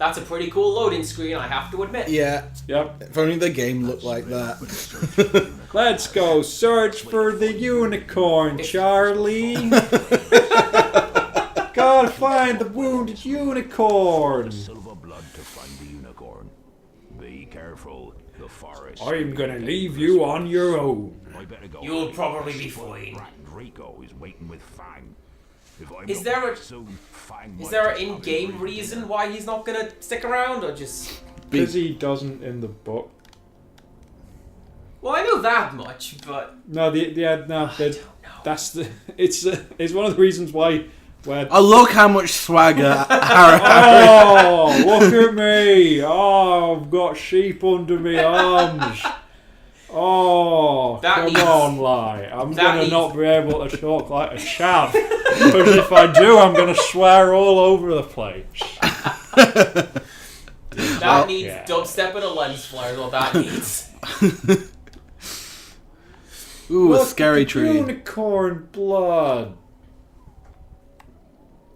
That's a pretty cool loading screen, I have to admit. Yeah. Yep. If only the game looked like that. Let's go search for the unicorn, Charlie. Gotta find the wounded unicorn. Silver blood to find the unicorn. Be careful, the forest. I'm gonna leave you on your own. I better go. You'll probably be fine. Rat Draco is waiting with Fang. If I'm Is not there back a- soon, Fang Is might there an just have in-game his reason why he's not gonna stick around, or just... Because he doesn't in the book. Well, I know that much, but... No, that's the. It's one of the reasons why. Where. Oh, look how much swagger. Oh, look at me! Oh, I've got sheep under my arms. Oh, That come needs- on, lie. I'm that gonna needs- not be able to talk like a chav. Because if I do, I'm gonna swear all over the place. That needs yeah. dubstep and a lens flare is what that needs. Ooh, a Look scary at the tree. unicorn blood.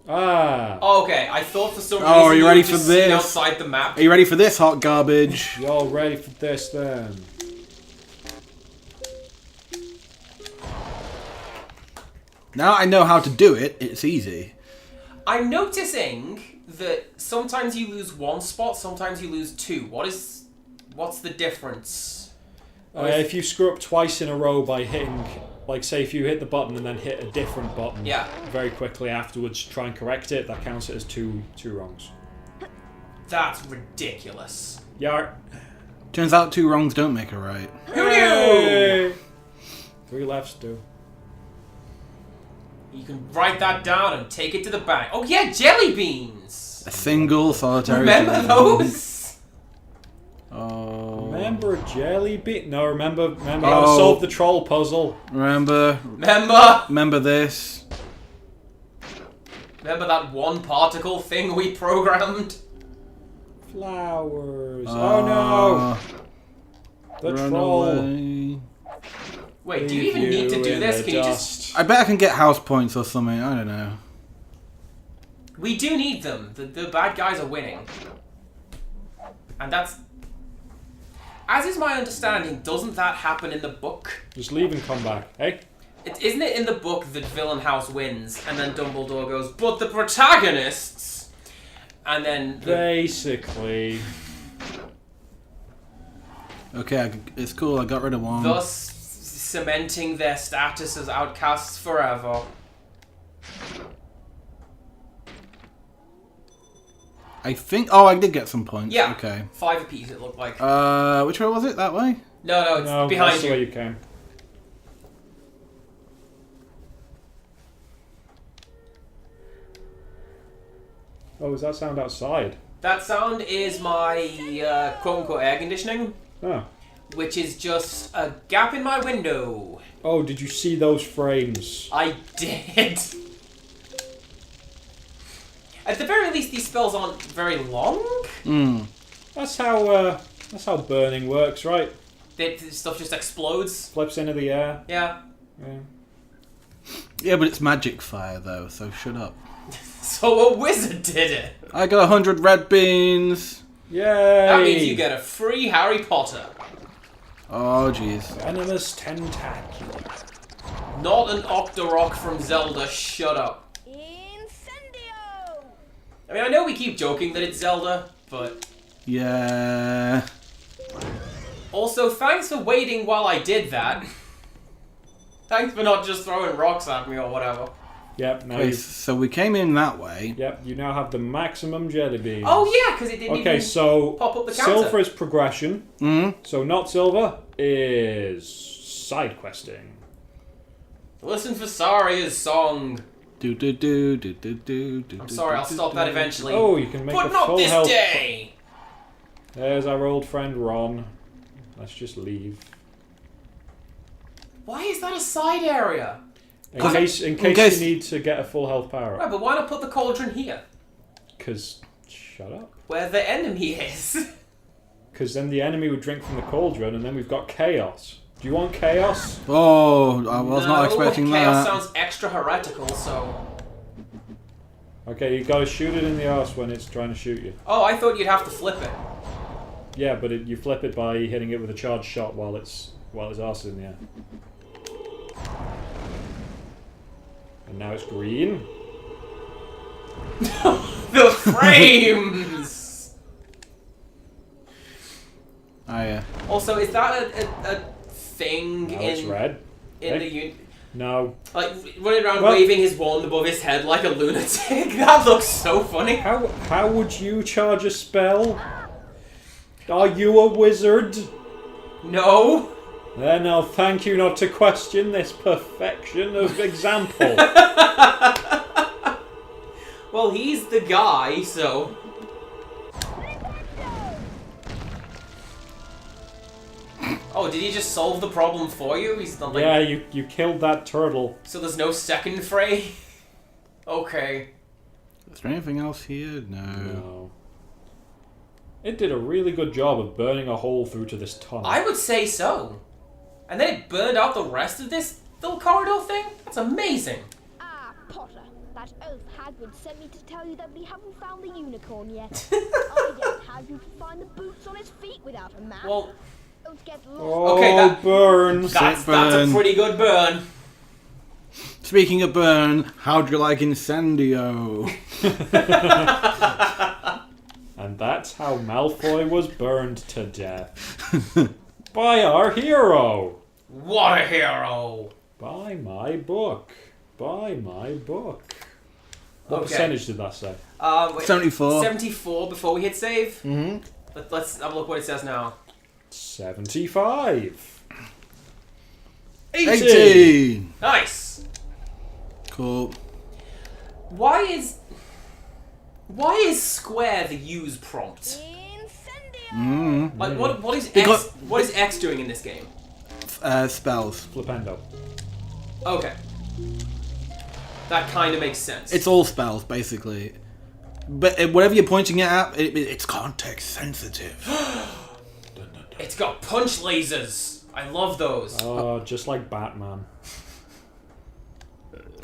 Ah. Okay, I thought for some Oh, reason are you ready were for just seen this? outside the map. Are you ready for this hot garbage? Y'all ready for this then? Now I know how to do it. It's easy. I'm noticing that sometimes you lose one spot, sometimes you lose two. What's the difference? If you screw up twice in a row by hitting, like say if you hit the button and then hit a different button Yeah. very quickly afterwards, try and correct it, that counts it as two wrongs. That's ridiculous. Yeah. Turns out 2 wrongs don't make a right. Who knew? Hey! 3 lefts do. You can write that down and take it to the bank. Oh yeah, jelly beans! A single solitary. Remember jelly bean. those? Oh. Remember a jelly bean? No, remember how to Oh. solve the troll puzzle. Remember this. Remember that one particle thing we programmed? Flowers. Oh no! The Run troll. away. Wait, do you Leave even need to do in this? the Can you just... I bet I can get house points or something. I don't know. We do need them. The bad guys are winning. And that's... As is my understanding, doesn't that happen in the book? Just leave and come back. Hey? Isn't it in the book that Villain House wins, and then Dumbledore goes, but the protagonists... And then... Basically. Okay, it's cool. I got rid of one. Thus cementing their status as outcasts forever. I think. Oh, I did get some points. Yeah. Okay. 5 apiece, it looked like. Which way was it? That way? No, it's No, behind that's the you. way you came. Oh, is that sound outside? That sound is my quote-unquote air conditioning, Oh. which is just a gap in my window. Oh, did you see those frames? I did. At the very least, these spells aren't very long. That's how burning works, right? Stuff just explodes. Flips into the air. Yeah. Yeah. Yeah, but it's magic fire though, so shut up. So a wizard did it. I got 100 red beans. Yay! That means you get a free Harry Potter. Oh, jeez. Venomous tentacle. Not an Octorok from Zelda. Shut up. Incendio! I mean, I know we keep joking that it's Zelda, but... Yeah. Also, thanks for waiting while I did that. Thanks for not just throwing rocks at me or whatever. Yep, now Okay, you. so we came in that way. Yep, you now have the maximum jelly beans. Oh yeah, because it didn't Okay, even so pop up the counter. silver is progression. Mm-hmm. So not silver is side questing. Listen for Saria's song. I'm Sorry, I'll stop that eventually. Oh, you can make But a not full this health. day! There's our old friend Ron. Let's just leave. Why is that a side area? In case case- you need to get a full health power Right, up. but why not put the cauldron here? Because, shut up. Where the enemy is. Because then the enemy would drink from the cauldron and then we've got chaos. Do you want chaos? Oh, I was not No, expecting Chaos that. sounds extra heretical, so... Okay, you gotta shoot it in the arse when it's trying to shoot you. Oh, I thought you'd have to flip it. Yeah, but you flip it by hitting it with a charged shot while its arse is in the air. And now it's green. The frames! Oh yeah. Also, is that a thing Now in it's red. in Okay. the No. like running around Well- waving his wand above his head like a lunatic? That looks so funny. How would you charge a spell? Are you a wizard? No. Then I'll thank you not to question this perfection of example. Well, he's the guy, so. Oh, did he just solve the problem for you? He's not like. Yeah, you killed that turtle. So there's no second fray? Okay. Is there anything else here? No. No. It did a really good job of burning a hole through to this tunnel. I would say so. And then it burned out the rest of this little corridor thing? That's amazing. Ah, Potter. That oaf Hagrid sent me to tell you that we haven't found the unicorn yet. I don't have you to find the boots on his feet without a map. Well, Don't get lost. Oh, Okay, that- burns. that's a burn. pretty good burn. Speaking of burn, how'd you like Incendio? And that's how Malfoy was burned to death. By our hero. What a hero. By my book. By my book. What Okay. percentage did that say? Wait, 74. 74 before we hit save? Mm-hmm. Let's have a look what it says now. 75. 18! Nice. Cool. Why is square the use prompt? Incendio! Mm. Like what is Because- X? What is X doing in this game? Spells. Flipendo. Okay, that kind of makes sense. It's all spells, basically. But whatever you're pointing it at, it's context sensitive. It's got punch lasers. I love those. Oh, just like Batman.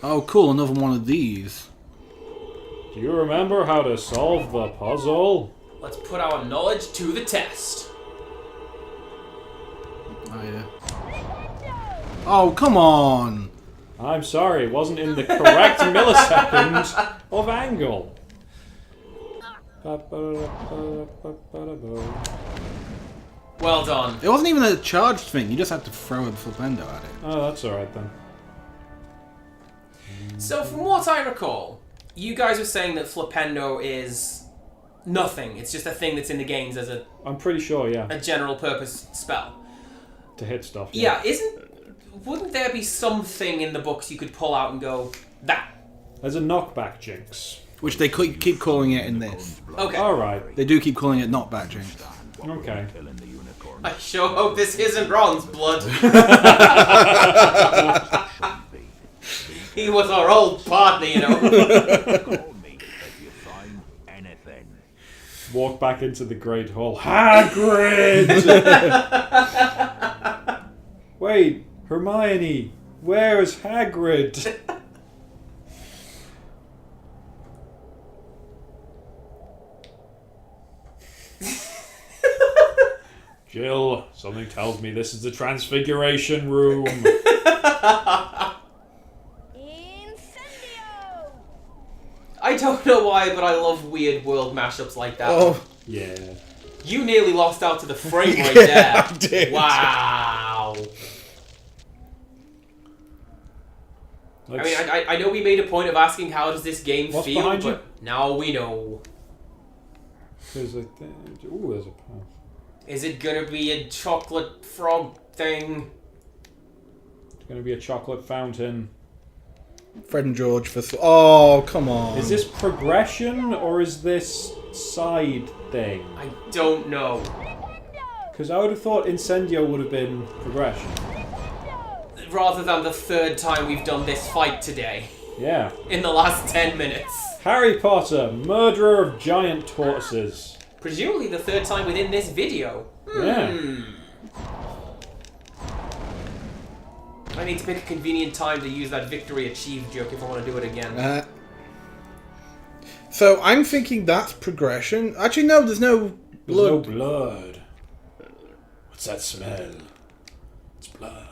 Oh, cool, another one of these. Do you remember how to solve the puzzle? Let's put our knowledge to the test. Oh, yeah. Oh, come on! I'm sorry, it wasn't in the correct millisecond of angle. Well done. It wasn't even a charged thing, you just had to throw a flipendo at it. Oh, that's alright then. So from what I recall, you guys were saying that Flipendo is nothing. It's just a thing that's in the games as a I'm pretty sure, yeah. general purpose spell. To hit stuff. Yeah, wouldn't there be something in the books you could pull out and go, that? There's a knockback jinx. Which they keep calling it in this. Okay. Alright, They do keep calling it knockback jinx. okay. Killing the unicorn. I sure hope this isn't Ron's blood. He was our old partner, you know. Call me if you find anything. Walk back into the Great Hall. Hagrid! Wait, Hermione, where's Hagrid? Jill, something tells me this is the Transfiguration Room. Incendio! I don't know why, but I love weird world mashups like that. Oh, Yeah. You nearly lost out to the frame right Yeah, there. I did. Wow. I mean, I know we made a point of asking how does this game What's feel, behind but you? now we know. There's a thing. Ooh, there's a path. Is it gonna be a chocolate frog thing? It's gonna be a chocolate fountain. Fred and George for... Oh, come on. Is this progression or is this side thing? I don't know. Because I would have thought Incendio would have been progression. Rather than the third time we've done this fight today. Yeah. In the last 10 minutes. Harry Potter, murderer of giant tortoises. Presumably the third time within this video. Yeah. I need to pick a convenient time to use that victory achieved joke if I want to do it again. So I'm thinking that's progression. Actually, no, there's no There's no blood. blood. What's that smell? It's blood.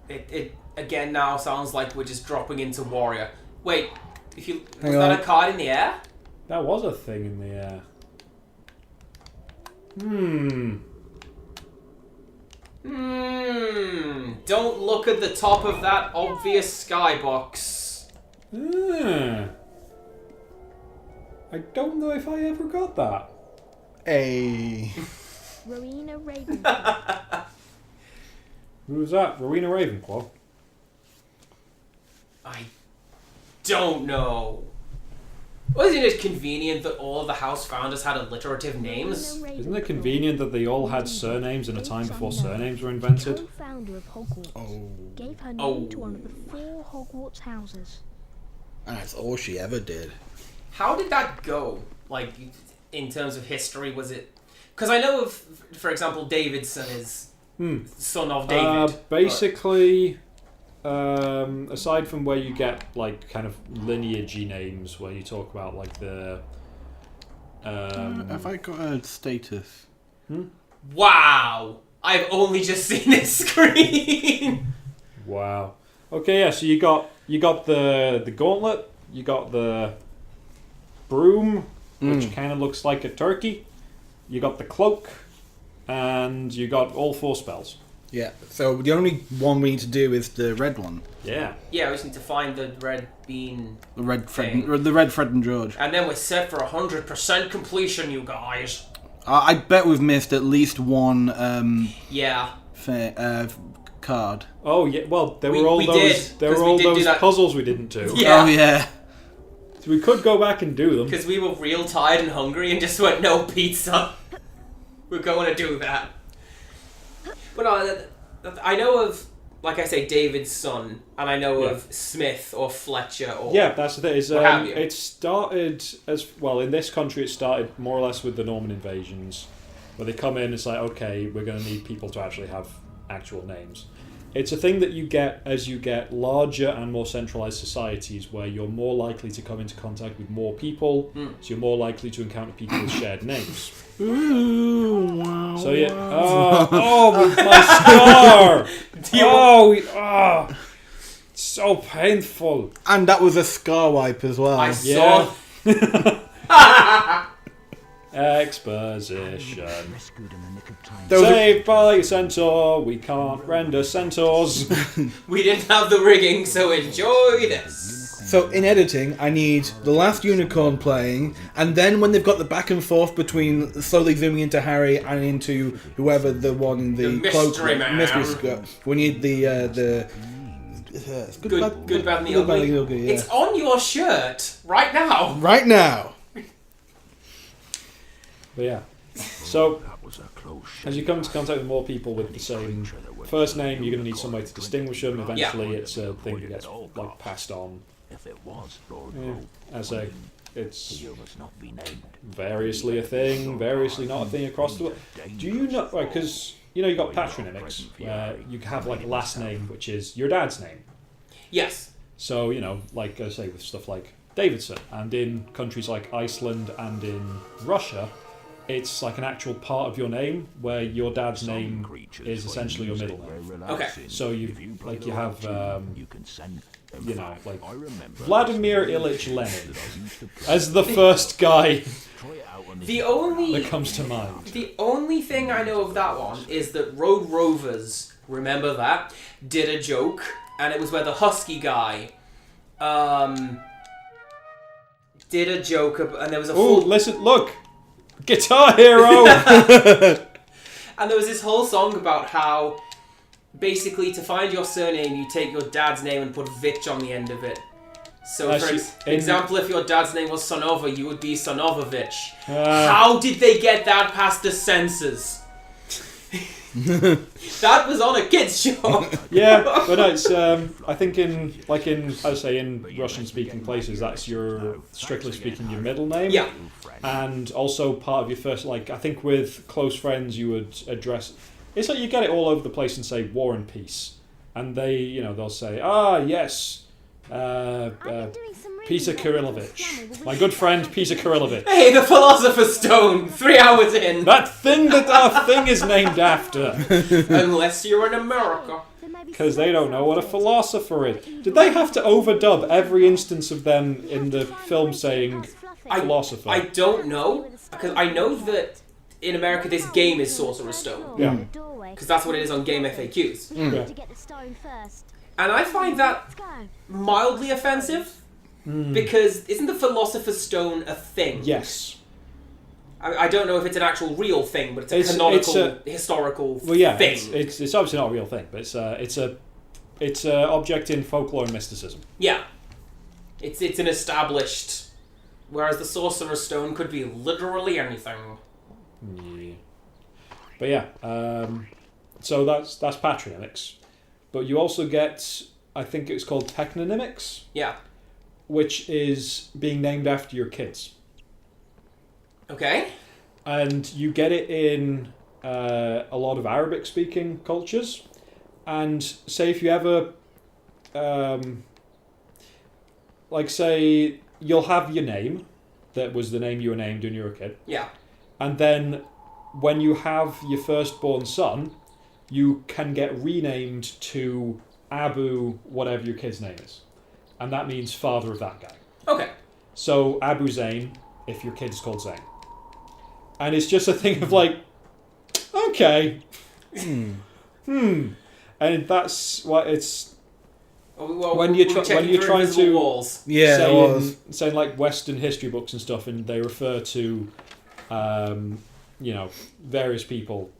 It again now sounds like we're just dropping into warrior. Wait, was Hang that on. a card in the air? That was a thing in the air. Don't look at the top of that obvious skybox. I don't know if I ever got that. A. Rowena Ravenclaw. Who's that? Rowena Ravenclaw? I don't know. Wasn't it convenient that all of the house founders had alliterative names? Isn't it convenient that they all had surnames in a time before surnames were invented? Co-founder of Hogwarts. Oh. Gave her name Oh. to one of the 4 Hogwarts houses. And that's all she ever did. How did that go? Like, in terms of history, was it... Because I know of, for example, Davidson is son of David. Basically, aside from where you get like kind of lineagey names, where you talk about like the. Have I got a status? Wow! I've only just seen this screen! Wow. Okay, yeah. So you got the gauntlet. You got the broom, which kind of looks like a turkey. You got the cloak, and you got all 4 spells. Yeah. So the only one we need to do is the red one. Yeah. Yeah, we just need to find the red bean. The red Thing. Fred. The red Fred and George. And then we're set for 100% completion, you guys. I bet we've missed at least one Yeah. card. Oh yeah. Well, there We- were all we those. did, There 'cause were we all did do those that. puzzles we didn't do. Yeah. Oh yeah. So we could go back and do them. Because we were real tired and hungry and just went, no pizza. We're going to do that. But no, I know of, like I say, David's son, and I know of Smith or Fletcher or... Yeah, that's the thing. Is, What have you? it started as well in this country. It started more or less with the Norman invasions, where they come in. It's like, okay, we're going to need people to actually have actual names. It's a thing that you get as you get larger and more centralized societies, where you're more likely to come into contact with more people, so you're more likely to encounter people with shared names. Ooh, wow. So yeah. Oh, my scar! So painful. And that was a scar wipe as well. I Yeah. saw... Exposition. Rescued in the nick of time. There was a- Saved by a centaur, we can't render centaurs. We didn't have the rigging, so enjoy this. So in editing, I need the last unicorn playing, and then when they've got the back and forth between slowly zooming into Harry and into whoever the one in the, The cloak, mystery man. mystery skirt. We need the Good, bad, and the ugly. Yeah. It's on your shirt right now. Right now. But yeah. So, That was a close as you come into contact with more people with the same first name, you're going to need some way to distinguish them. Eventually, it's a thing that gets like passed on. If it was Lord Yeah. Grove, As a, it's he must not be named. variously a thing, variously not a thing across the world. Do you know? Right, because you know you got patronymics, where you have like a last name, which is your dad's name. Yes. So, you know, like I say, with stuff like Davidson, and in countries like Iceland and in Russia, it's like an actual part of your name where your dad's name is essentially your middle name. Okay. So you like you have You can send. you know, like I remember Vladimir Ilyich Lenin I used to play. as the first guy Try it out on The only that comes to mind. the only thing I know of that one is that Road Rovers, remember that, did a joke, and it was where the husky guy did a joke, and there was a Oh, full, listen, look, Guitar Hero. and there was this whole song about how basically to find your surname you take your dad's name and put Vitch on the end of it. So for Actually, in- example, if your dad's name was Sonova, you would be Sonovovich. Uh, How did they get that past the censors? That was on a kids show. Yeah, but no, it's I think I say in Russian speaking places that's your strictly speaking your middle name. Yeah. And also part of your first, like I think with close friends you would address. It's like you get it all over the place and say War and Peace, and they they'll say yes. I've been doing some Pisa Kirillovich. My good friend, Pisa Kirillovich. Hey, the Philosopher's Stone! 3 hours in! That thing that our thing is named after. Unless you're in America. Because they don't know what a philosopher is. Did they have to overdub every instance of them in the film saying philosopher? I don't know. Because I know that in America this game is Sorcerer's Stone. Yeah. Because that's what it is on Game FAQs. Yeah. To get the stone first. And I find that Let's go. mildly offensive. Because isn't the Philosopher's Stone a thing? Yes. I don't know if it's an actual real thing, but it's a canonical, historical Well, yeah, thing. it's obviously not a real thing, but it's a object in folklore and mysticism. Yeah. It's an established... Whereas the Sorcerer's Stone could be literally anything. Yeah. But yeah, so that's patronymics. But you also get, I think it's called technonymics, Yeah. which is being named after your kids. Okay. And you get it in a lot of Arabic-speaking cultures. And say if you ever, like say, you'll have your name, that was the name you were named when you were a kid. Yeah. And then when you have your firstborn son, you can get renamed to Abu, whatever your kid's name is. And that means father of that guy. Okay. So Abu Zayn, if your kid's called Zayn. And it's just a thing of like, okay. And that's what it's... Well, when you're trying to walls. Yeah, it was. say like Western history books and stuff, and they refer to, various people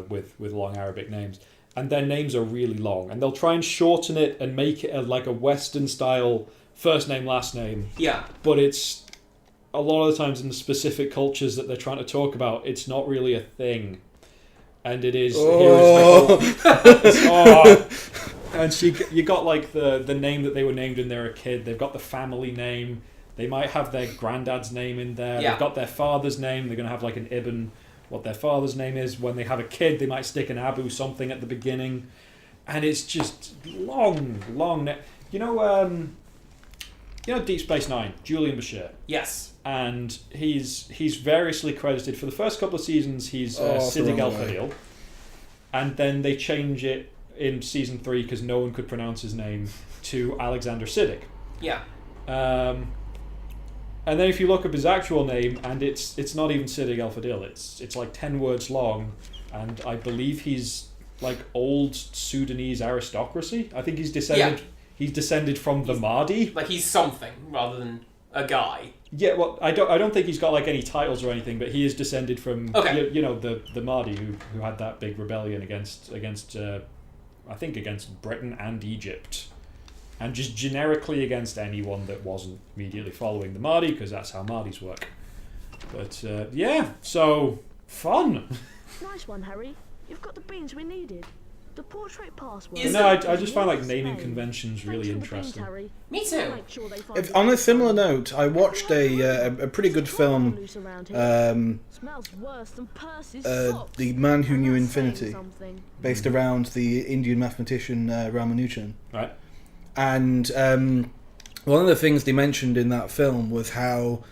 with long Arabic names, and their names are really long, and they'll try and shorten it and make it like a Western style first name last name. Yeah. But it's a lot of the times in the specific cultures that they're trying to talk about, it's not really a thing, and it is. And you got like the name that they were named when they were a kid. They've got the family name. They might have their granddad's name in there. Yeah. They've got their father's name. They're going to have like an ibn, what their father's name is. When they have a kid, they might stick an Abu something at the beginning. And it's just long. You know Deep Space Nine, Julian Bashir. Yes. And he's variously credited. For the first couple of seasons, he's Siddig El-Fadil. And then they change it in season 3 because no one could pronounce his name to Alexander Siddig. Yeah. And then if you look up his actual name, and it's not even Siddig El-Fadil, it's like 10 words long, and I believe he's like old Sudanese aristocracy. I think he's descended from the Mahdi. Like he's something rather than a guy. Yeah, well, I don't think he's got like any titles or anything, but he is descended from the Mahdi who had that big rebellion against I think against Britain and Egypt, and just generically against anyone that wasn't immediately following the Mahdi, because that's how Mahdis work. But so fun. Nice one, Harry. You've got the beans we needed. The portrait password. I just find like naming conventions really interesting. Me too. On a similar note, I watched a pretty good film, Smells worse than Percy's socks. The Man Who Knew Infinity, Something. based around the Indian mathematician Ramanujan. Right. And one of the things they mentioned in that film was how,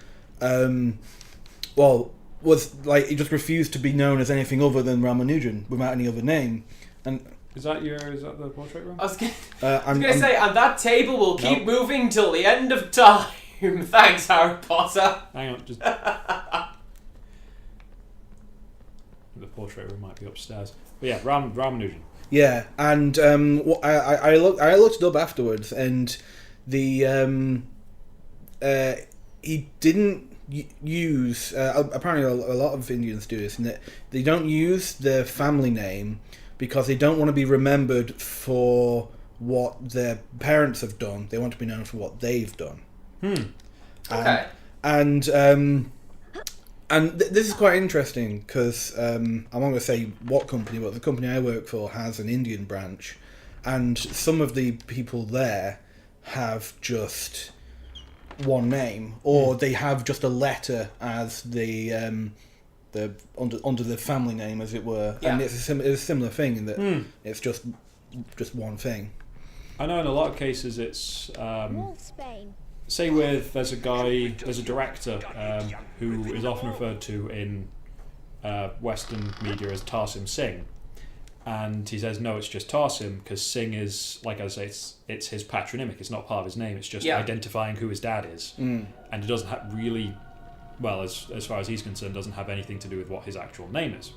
was like he just refused to be known as anything other than Ramanujan without any other name. And is that the portrait room? I was gonna say, and that table will keep moving till the end of time. Thanks, Harry Potter. Hang on, just the portrait room might be upstairs. But yeah, Ramanujan. Yeah, and I looked it up afterwards, and the he didn't use. Apparently, a lot of Indians do this, in that they don't use their family name because they don't want to be remembered for what their parents have done. They want to be known for what they've done. Okay. And this is quite interesting because I'm not going to say what company, but the company I work for has an Indian branch, and some of the people there have just one name, or they have just a letter as the under the family name, as it were. Yeah. And it's a similar thing in that it's just one thing. I know in a lot of cases it's Wolfsbane. there's a director who is often referred to in Western media as Tarsim Singh, and he says no, it's just Tarsim because Singh is, like I say, it's his patronymic. It's not part of his name. It's just identifying who his dad is, and it doesn't really, well, as far as he's concerned, doesn't have anything to do with what his actual name is.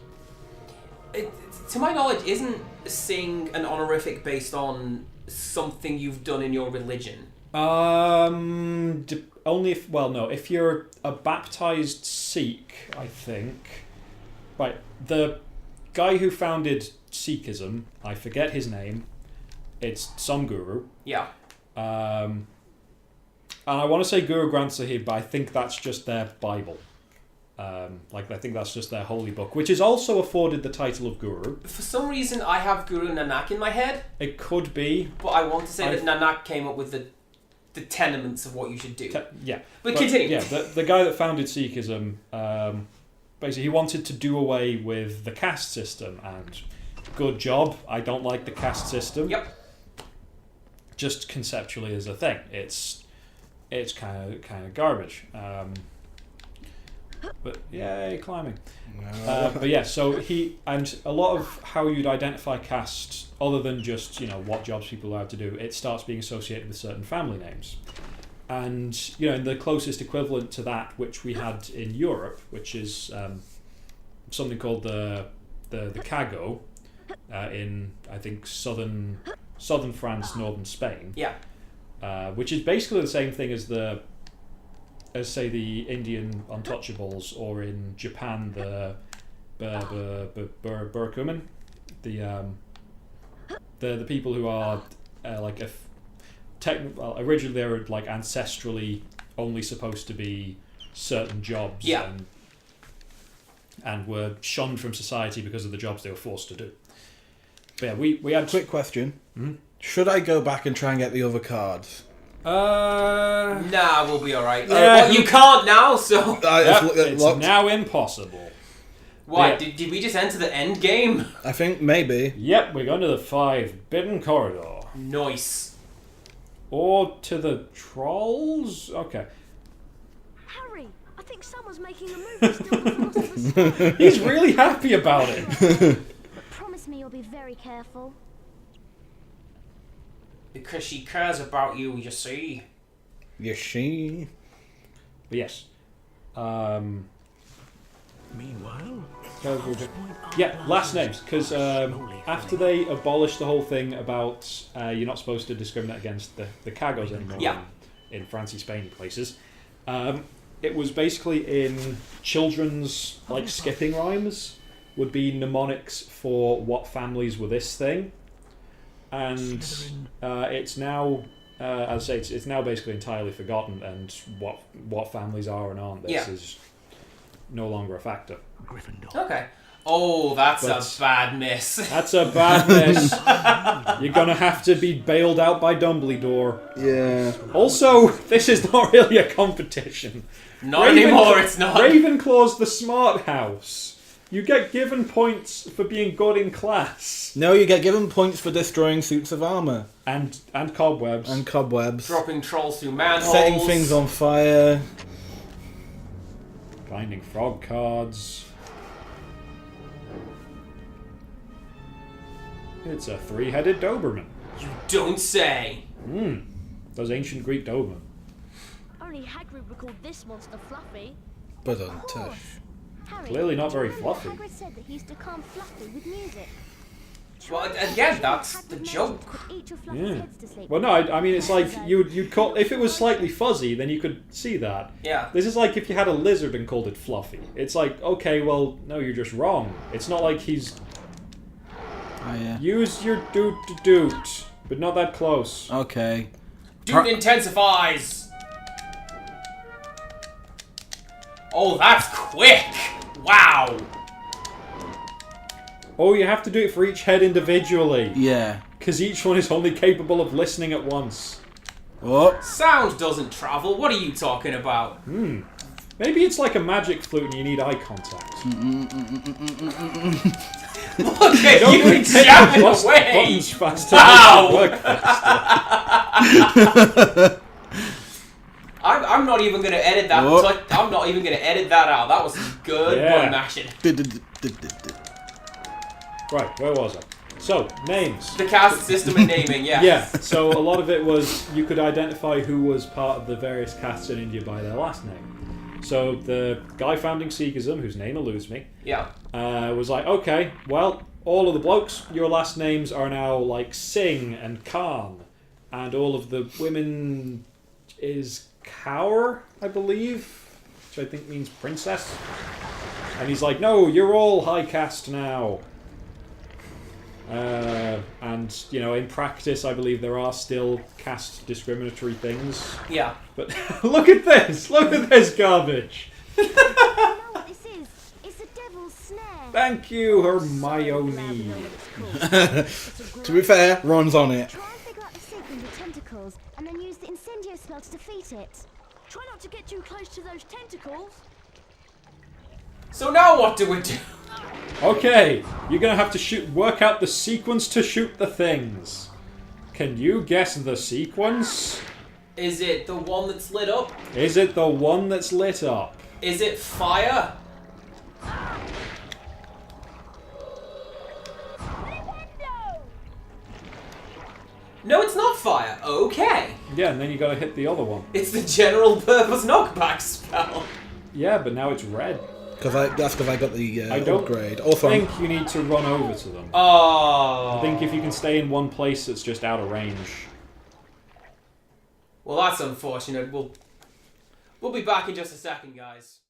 To my knowledge, isn't Singh an honorific based on something you've done in your religion? Only if, well, no, if you're a baptized Sikh, I think. Right, the guy who founded Sikhism, I forget his name. It's some guru. Yeah. And I want to say Guru Granth Sahib, but I think that's just their Bible. I think that's just their holy book, which is also afforded the title of Guru. For some reason, I have Guru Nanak in my head. It could be. But I want to say that Nanak came up with the tenements of what you should do. Yeah. But continue. Yeah, the guy that founded Sikhism, basically he wanted to do away with the caste system, and good job. I don't like the caste system. Yep. Just conceptually as a thing. It's kind of garbage. But yay, climbing. But yeah, so and a lot of how you'd identify caste, other than just what jobs people are allowed to do, it starts being associated with certain family names. And the closest equivalent to that, which we had in Europe, which is something called the Cago, in I think southern France, northern Spain. Yeah. Which is basically the same thing as say the Indian untouchables, or in Japan the Burkumen, the people who are originally they were like ancestrally only supposed to be certain jobs, and were shunned from society because of the jobs they were forced to do. But yeah, we had Quick question. Mm-hmm. Should I go back and try and get the other cards? Nah, we'll be alright. Yeah. You can't now, so... it's now impossible. What, Yeah. did we just enter the end game? I think maybe. Yep, we're going to the Forbidden Corridor. Nice. Or to the Trolls? Okay. Harry, I think someone's making a move to steal the Philosopher's Stone. He's really happy about it. But promise me you'll be very careful. Because she cares about you, you see. Yes, she. But yes. Meanwhile, Yeah, last names. Because after they abolished the whole thing about you're not supposed to discriminate against the Cagos anymore in France, Spain, places, it was basically in children's skipping rhymes would be mnemonics for what families were this thing. And it's now, as I say, it's now basically entirely forgotten, and what families are and aren't this is no longer a factor. Gryffindor. Okay. Oh, that's a bad miss. That's a bad miss. You're gonna have to be bailed out by Dumbledore. Yeah. Also, this is not really a competition. Not anymore, it's not. Ravenclaw's the smart house. You get given points for being good in class. No, you get given points for destroying suits of armour. And cobwebs. And cobwebs. Dropping trolls through manholes. Setting things on fire. Finding frog cards. It's a three-headed Doberman. You don't say. Those ancient Greek Doberman. Only Hagrid would call this monster Fluffy. But untouched. Harry, Clearly not do you very remember fluffy. Hagrid said that he used to calm Fluffy with music. Well, again, that's the joke. Put each of Fluffy's Yeah. heads to sleep. Well, no, I mean, it's like you'd call, if it was slightly fuzzy, then you could see that. Yeah. This is like if you had a lizard and called it Fluffy. It's like, okay, well, no, you're just wrong. It's not like he's... Oh, yeah. Use your doot, but not that close. Okay. Dude intensifies. Oh, that's quick. Wow. Oh, you have to do it for each head individually. Yeah. Because each one is only capable of listening at once. What? Sound doesn't travel. What are you talking about? Maybe it's like a magic flute and you need eye contact. Look at Don't you really take jabbing those away. buttons faster. Ow. Work faster. not even going to edit that. Oh. I'm not even going to edit that out. That was some good button mashing. Right, where was I? So, names. The caste system and naming, yeah. Yeah, so a lot of it was you could identify who was part of the various castes in India by their last name. So the guy founding Sikhism, whose name eludes me, was like, okay, well, all of the blokes, your last names are now like Singh and Khan, and all of the women is Kaur, I believe, which I think means princess. And he's like, no, you're all high caste now. And, you know, in practice, I believe there are still caste discriminatory things. Yeah. But look at this! Look at this garbage! You know what this is? It's a devil's snare. Thank you, Hermione. To be fair, Ron's on it. Try and figure out the sequence of tentacles, and then use the incendio spell to defeat it. Try not to get too close to those tentacles. So now what do we do? Okay, you're gonna have to work out the sequence to shoot the things. Can you guess the sequence? Is it the one that's lit up? Is it the one that's lit up? Is it fire? No, it's not fire. Okay. Yeah, and then you gotta hit the other one. It's the general purpose knockback spell. Yeah, but now it's red. That's because I got the I don't upgrade. Also, think you need to run over to them. Oh. I think if you can stay in one place that's just out of range. Well, that's unfortunate. We'll be back in just a second, guys.